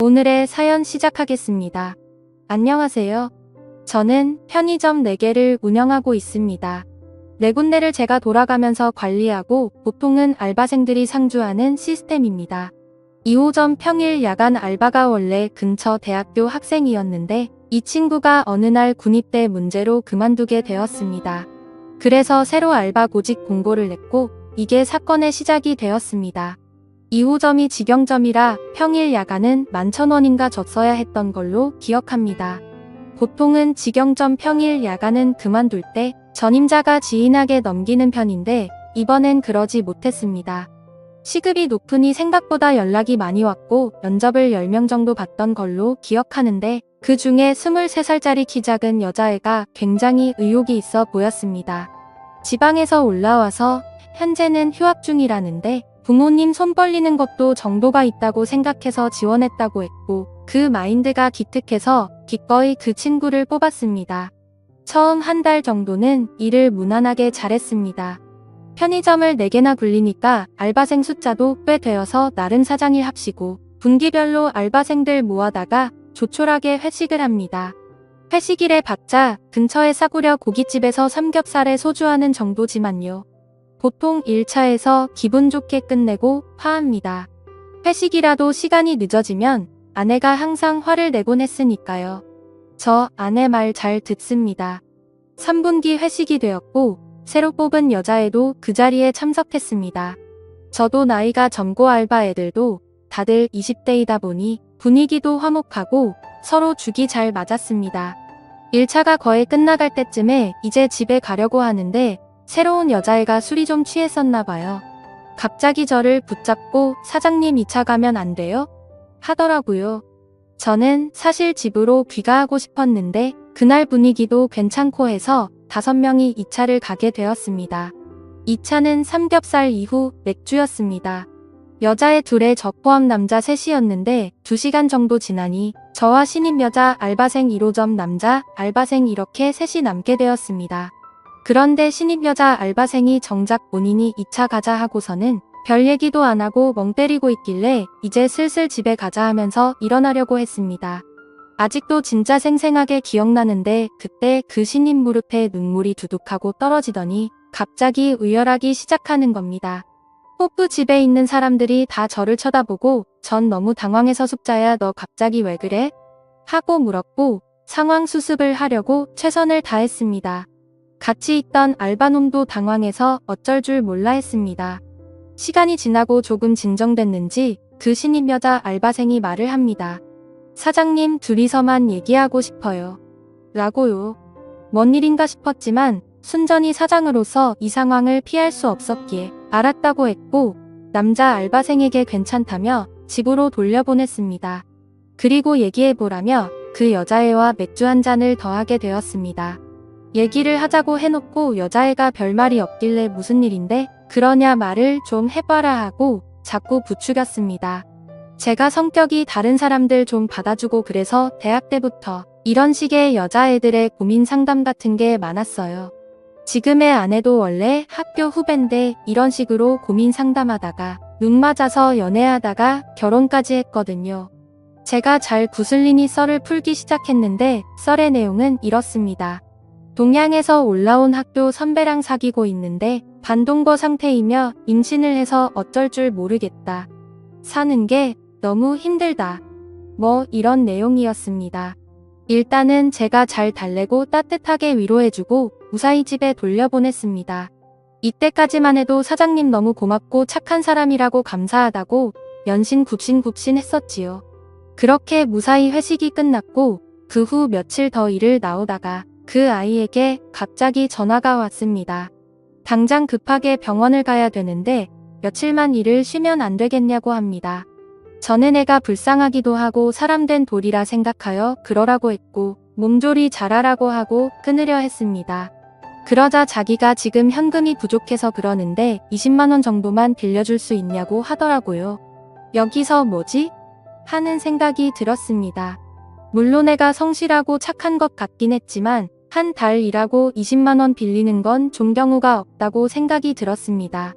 오늘의 사연 시작하겠습니다. 안녕하세요. 저는 편의점 4개를 운영하고 있습니다. 4군데를 제가 돌아가면서 관리하고 보통은 알바생들이 상주하는 시스템입니다. 2호점 평일 야간 알바가 원래 근처 대학교 학생이었는데 이 친구가 어느 날 군입대 문제로 그만두게 되었습니다. 그래서 새로 알바 고직 공고를 냈고 이게 사건의 시작이 되었습니다. 2호점이 직영점이라 평일 야간은 11,000원인가 줬어야 했던 걸로 기억합니다. 보통은 직영점 평일 야간은 그만둘 때 전임자가 지인에게 넘기는 편인데 이번엔 그러지 못했습니다. 시급이 높으니 생각보다 연락이 많이 왔고 면접을 10명 정도 봤던 걸로 기억하는데 그 중에 23살짜리 키 작은 여자애가 굉장히 의욕이 있어 보였습니다. 지방에서 올라와서 현재는 휴학 중이라는데 부모님 손 벌리는 것도 정도가 있다고 생각해서 지원했다고 했고 그 마인드가 기특해서 기꺼이 그 친구를 뽑았습니다. 처음 한 달 정도는 일을 무난하게 잘했습니다. 편의점을 4개나 굴리니까 알바생 숫자도 꽤 되어서 나름 사장일 합시고 분기별로 알바생들 모아다가 조촐하게 회식을 합니다. 회식일에 봤자 근처에 싸구려 고깃집에서 삼겹살에 소주하는 정도지만요. 보통 1차에서 기분 좋게 끝내고 화합니다. 회식이라도 시간이 늦어지면 아내가 항상 화를 내곤 했으니까요. 저 아내 말 잘 듣습니다. 3분기 회식이 되었고 새로 뽑은 여자애도 그 자리에 참석했습니다. 저도 나이가 젊고 알바 애들도 다들 20대이다 보니 분위기도 화목하고 서로 죽이 잘 맞았습니다. 1차가 거의 끝나갈 때쯤에 이제 집에 가려고 하는데 새로운 여자애가 술이 좀 취했었나 봐요. 갑자기 저를 붙잡고 사장님 2차 가면 안 돼요? 하더라고요. 저는 사실 집으로 귀가하고 싶었는데 그날 분위기도 괜찮고 해서 5명이 2차를 가게 되었습니다. 2차는 삼겹살 이후 맥주였습니다. 여자애 2에 저 포함 남자 3이었는데 2시간 정도 지나니 저와 신입 여자 알바생 1호점 남자 알바생 이렇게 3이 남게 되었습니다. 그런데 신입 여자 알바생이 정작 본인이 2차 가자 하고서는 별 얘기도 안 하고 멍 때리고 있길래 이제 슬슬 집에 가자 하면서 일어나려고 했습니다. 아직도 진짜 생생하게 기억나는데 그때 그 신입 무릎에 눈물이 두둑하고 떨어지더니 갑자기 의열하기 시작하는 겁니다. 호프 집에 있는 사람들이 다 저를 쳐다보고 전 너무 당황해서 숙자야 너 갑자기 왜 그래? 하고 물었고 상황 수습을 하려고 최선을 다했습니다. 같이 있던 알바놈도 당황해서 어쩔 줄 몰라 했습니다. 시간이 지나고 조금 진정됐는지 그 신입 여자 알바생이 말을 합니다. 사장님 둘이서만 얘기하고 싶어요. 라고요. 뭔 일인가 싶었지만 순전히 사장으로서 이 상황을 피할 수 없었기에 알았다고 했고 남자 알바생에게 괜찮다며 집으로 돌려보냈습니다. 그리고 얘기해보라며 그 여자애와 맥주 한 잔을 더 하게 되었습니다. 얘기를 하자고 해놓고 여자애가 별말이 없길래 무슨 일인데 그러냐 말을 좀 해봐라 하고 자꾸 부추겼습니다. 제가 성격이 다른 사람들 좀 받아주고 그래서 대학 때부터 이런 식의 여자애들의 고민 상담 같은 게 많았어요. 지금의 아내도 원래 학교 후배인데 이런 식으로 고민 상담하다가 눈 맞아서 연애하다가 결혼까지 했거든요. 제가 잘 구슬리니 썰을 풀기 시작했는데 썰의 내용은 이렇습니다. 동양에서 올라온 학교 선배랑 사귀고 있는데 반동거 상태이며 임신을 해서 어쩔 줄 모르겠다. 사는 게 너무 힘들다. 뭐 이런 내용이었습니다. 일단은 제가 잘 달래고 따뜻하게 위로해주고 무사히 집에 돌려보냈습니다. 이때까지만 해도 사장님 너무 고맙고 착한 사람이라고 감사하다고 연신 굽신굽신 했었지요. 그렇게 무사히 회식이 끝났고 그 후 며칠 더 일을 나오다가 그 아이에게 갑자기 전화가 왔습니다. 당장 급하게 병원을 가야 되는데 며칠만 일을 쉬면 안 되겠냐고 합니다. 저는 애가 불쌍하기도 하고 사람된 돌이라 생각하여 그러라고 했고 몸조리 잘하라고 하고 끊으려 했습니다. 그러자 자기가 지금 현금이 부족해서 그러는데 20만원 정도만 빌려줄 수 있냐고 하더라고요. 여기서 뭐지? 하는 생각이 들었습니다. 물론 애가 성실하고 착한 것 같긴 했지만 한 달 일하고 20만원 빌리는 건 좀 경우가 없다고 생각이 들었습니다.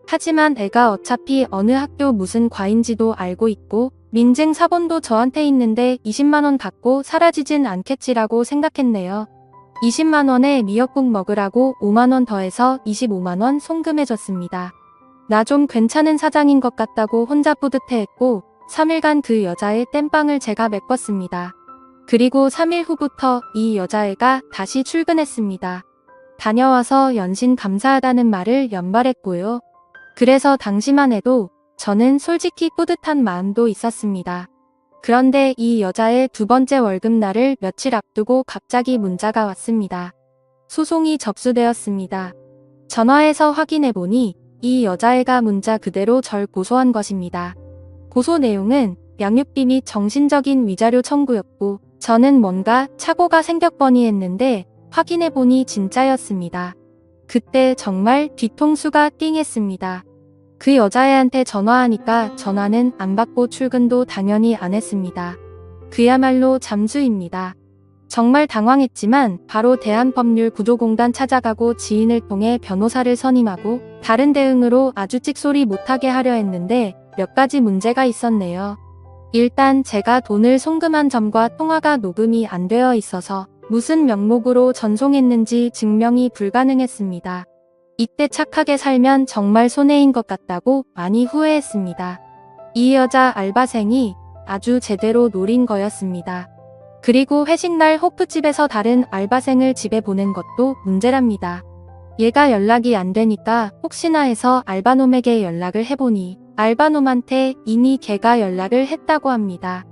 하지만 애가 어차피 어느 학교 무슨 과인지도 알고 있고 민증 사본도 저한테 있는데 20만 원 갖고 사라지진 않겠지라고 생각했네요. 20만 원에 미역국 먹으라고 5만 원 더해서 25만 원 송금해줬습니다. 나 좀 괜찮은 사장인 것 같다고 혼자 뿌듯해했고 3일간 그 여자의 땜빵을 제가 메꿨습니다. 그리고 3일 후부터 이 여자애가 다시 출근했습니다. 다녀와서 연신 감사하다는 말을 연발했고요. 그래서 당시만 해도 저는 솔직히 뿌듯한 마음도 있었습니다. 그런데 이 여자의 두 번째 월급날을 며칠 앞두고 갑자기 문자가 왔습니다. 소송이 접수되었습니다. 전화해서 확인해보니 이 여자애가 문자 그대로 절 고소한 것입니다. 고소 내용은 양육비 및 정신적인 위자료 청구였고 저는 뭔가 착오가 생겼거니 했는데 확인해보니 진짜였습니다. 그때 정말 뒤통수가 띵했습니다. 그 여자애한테 전화하니까 전화는 안 받고 출근도 당연히 안 했습니다. 그야말로 잠수입니다. 정말 당황했지만 바로 대한법률구조공단 찾아가고 지인을 통해 변호사를 선임하고 다른 대응으로 아주 찍소리 못하게 하려 했는데 몇 가지 문제가 있었네요. 일단 제가 돈을 송금한 점과 통화가 녹음이 안 되어 있어서 무슨 명목으로 전송했는지 증명이 불가능했습니다. 이때 착하게 살면 정말 손해인 것 같다고 많이 후회했습니다. 이 여자 알바생이 아주 제대로 노린 거였습니다. 그리고 회식날 호프집에서 다른 알바생을 집에 보낸 것도 문제랍니다. 얘가 연락이 안 되니까 혹시나 해서 알바놈에게 연락을 해보니 알바놈한테 이미 걔가 연락을 했다고 합니다.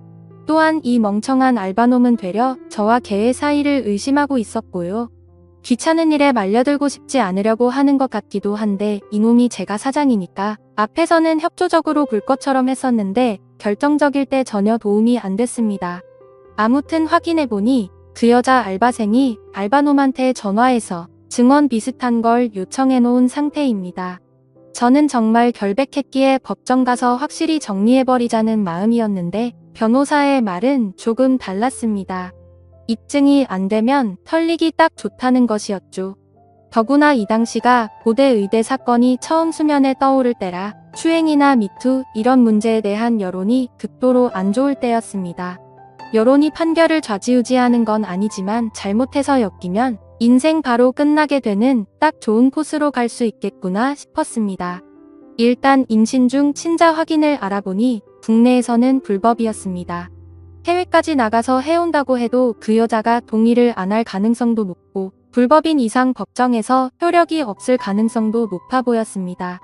또한 이 멍청한 알바놈은 되려 저와 걔의 사이를 의심하고 있었고요. 귀찮은 일에 말려들고 싶지 않으려고 하는 것 같기도 한데 이놈이 제가 사장이니까 앞에서는 협조적으로 굴 것처럼 했었는데 결정적일 때 전혀 도움이 안 됐습니다. 아무튼 확인해보니 그 여자 알바생이 알바놈한테 전화해서 증언 비슷한 걸 요청해놓은 상태입니다. 저는 정말 결백했기에 법정 가서 확실히 정리해버리자는 마음이었는데 변호사의 말은 조금 달랐습니다. 입증이 안 되면 털리기 딱 좋다는 것이었죠. 더구나 이 당시가 고대 의대 사건이 처음 수면에 떠오를 때라 추행이나 미투 이런 문제에 대한 여론이 극도로 안 좋을 때였습니다. 여론이 판결을 좌지우지하는 건 아니지만 잘못해서 엮이면 인생 바로 끝나게 되는 딱 좋은 코스로 갈 수 있겠구나 싶었습니다. 일단 임신 중 친자 확인을 알아보니 국내에서는 불법이었습니다. 해외까지 나가서 해온다고 해도 그 여자가 동의를 안 할 가능성도 높고 불법인 이상 법정에서 효력이 없을 가능성도 높아 보였습니다.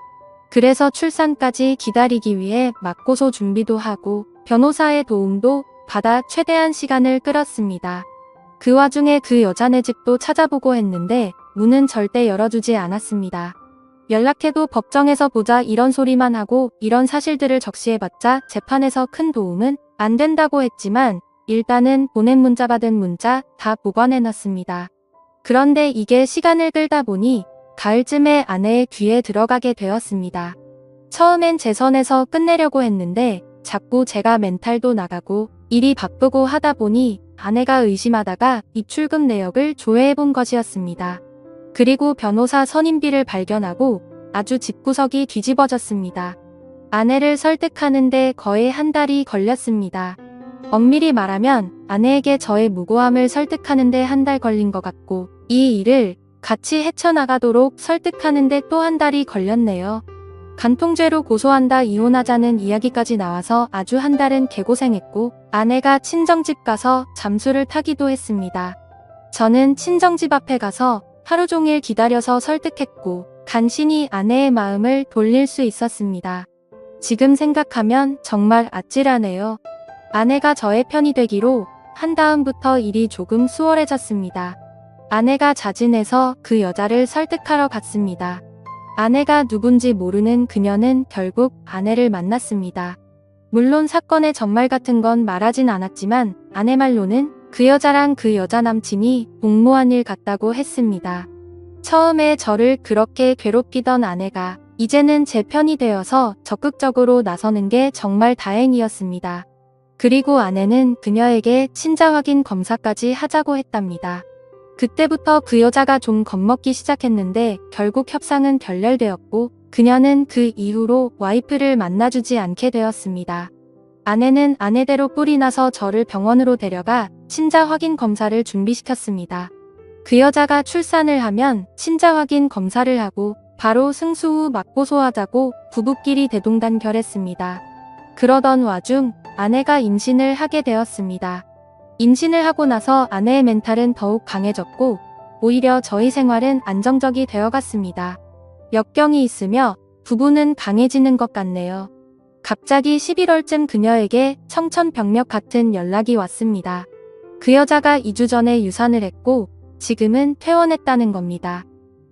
그래서 출산까지 기다리기 위해 맞고소 준비도 하고 변호사의 도움도 받아 최대한 시간을 끌었습니다. 그 와중에 그 여자네 집도 찾아보고 했는데 문은 절대 열어주지 않았습니다. 연락해도 법정에서 보자 이런 소리만 하고 이런 사실들을 적시해봤자 재판에서 큰 도움은 안 된다고 했지만 일단은 보낸 문자 받은 문자 다 보관해놨습니다. 그런데 이게 시간을 끌다 보니 가을쯤에 아내의 귀에 들어가게 되었습니다. 처음엔 제 선에서 끝내려고 했는데 자꾸 제가 멘탈도 나가고 일이 바쁘고 하다 보니 아내가 의심하다가 입출금 내역을 조회해본 것이었습니다. 그리고 변호사 선임비를 발견하고 아주 집구석이 뒤집어졌습니다. 아내를 설득하는데 거의 한 달이 걸렸습니다. 엄밀히 말하면 아내에게 저의 무고함을 설득하는데 한 달 걸린 것 같고 이 일을 같이 헤쳐나가도록 설득하는데 또 한 달이 걸렸네요. 간통죄로 고소한다 이혼하자는 이야기까지 나와서 아주 한 달은 개고생했고 아내가 친정집 가서 잠수를 타기도 했습니다. 저는 친정집 앞에 가서 하루 종일 기다려서 설득했고 간신히 아내의 마음을 돌릴 수 있었습니다. 지금 생각하면 정말 아찔하네요. 아내가 저의 편이 되기로 한 다음부터 일이 조금 수월해졌습니다. 아내가 자진해서 그 여자를 설득하러 갔습니다. 아내가 누군지 모르는 그녀는 결국 아내를 만났습니다. 물론 사건의 전말 같은 건 말하진 않았지만 아내 말로는 그 여자랑 그 여자 남친이 공모한 일 같다고 했습니다. 처음에 저를 그렇게 괴롭히던 아내가 이제는 제 편이 되어서 적극적으로 나서는 게 정말 다행이었습니다. 그리고 아내는 그녀에게 친자 확인 검사까지 하자고 했답니다. 그때부터 그 여자가 좀 겁먹기 시작했는데 결국 협상은 결렬되었고 그녀는 그 이후로 와이프를 만나주지 않게 되었습니다. 아내는 아내대로 뿔이 나서 저를 병원으로 데려가 친자 확인 검사를 준비시켰습니다. 그 여자가 출산을 하면 친자 확인 검사를 하고 바로 승수 후 맞고소하자고 부부끼리 대동단결했습니다. 그러던 와중 아내가 임신을 하게 되었습니다. 임신을 하고 나서 아내의 멘탈은 더욱 강해졌고 오히려 저희 생활은 안정적이 되어갔습니다. 역경이 있으며 부부는 강해지는 것 같네요. 갑자기 11월쯤 그녀에게 청천벽력 같은 연락이 왔습니다. 그 여자가 2주 전에 유산을 했고 지금은 퇴원했다는 겁니다.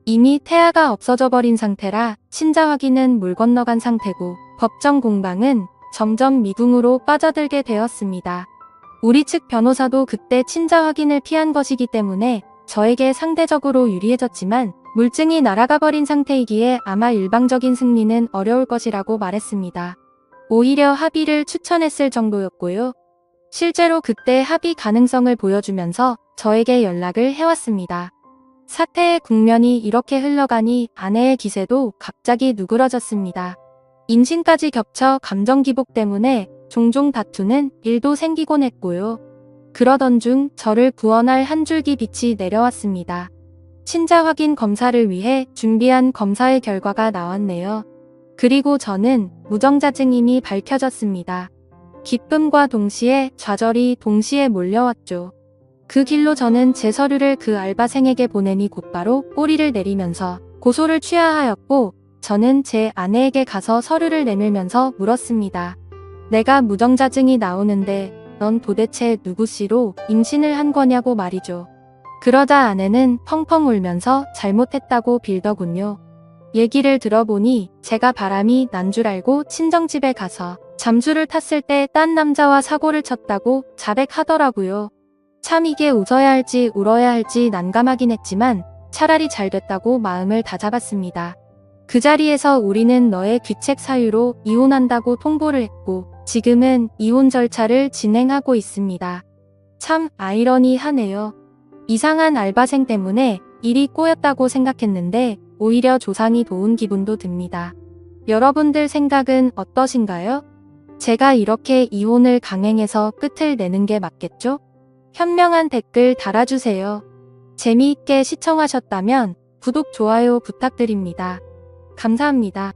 이미 태아가 없어져 버린 상태라 친자 확인은 물 건너간 상태고 법정 공방은 점점 미궁으로 빠져들게 되었습니다. 우리 측 변호사도 그때 친자 확인을 피한 것이기 때문에 저에게 상대적으로 유리해졌지만 물증이 날아가 버린 상태이기에 아마 일방적인 승리는 어려울 것이라고 말했습니다. 오히려 합의를 추천했을 정도였고요. 실제로 그때 합의 가능성을 보여주면서 저에게 연락을 해왔습니다. 사태의 국면이 이렇게 흘러가니 아내의 기세도 갑자기 누그러졌습니다. 임신까지 겹쳐 감정 기복 때문에 종종 다투는 일도 생기곤 했고요. 그러던 중 저를 구원할 한 줄기 빛이 내려왔습니다. 친자 확인 검사를 위해 준비한 검사의 결과가 나왔네요. 그리고 저는 무정자증임이 밝혀졌습니다. 기쁨과 동시에 좌절이 동시에 몰려왔죠. 그 길로 저는 제 서류를 그 알바생에게 보내니 곧바로 꼬리를 내리면서 고소를 취하하였고 저는 제 아내에게 가서 서류를 내밀면서 물었습니다. 내가 무정자증이 나오는데 넌 도대체 누구씨로 임신을 한 거냐고 말이죠. 그러자 아내는 펑펑 울면서 잘못했다고 빌더군요. 얘기를 들어보니 제가 바람이 난 줄 알고 친정집에 가서 잠수를 탔을 때 딴 남자와 사고를 쳤다고 자백하더라고요. 참 이게 웃어야 할지 울어야 할지 난감하긴 했지만 차라리 잘 됐다고 마음을 다잡았습니다. 그 자리에서 우리는 너의 귀책 사유로 이혼한다고 통보를 했고 지금은 이혼 절차를 진행하고 있습니다. 참 아이러니하네요. 이상한 알바생 때문에 일이 꼬였다고 생각했는데 오히려 조상이 도운 기분도 듭니다. 여러분들 생각은 어떠신가요? 제가 이렇게 이혼을 강행해서 끝을 내는 게 맞겠죠? 현명한 댓글 달아주세요. 재미있게 시청하셨다면 구독, 좋아요 부탁드립니다. 감사합니다.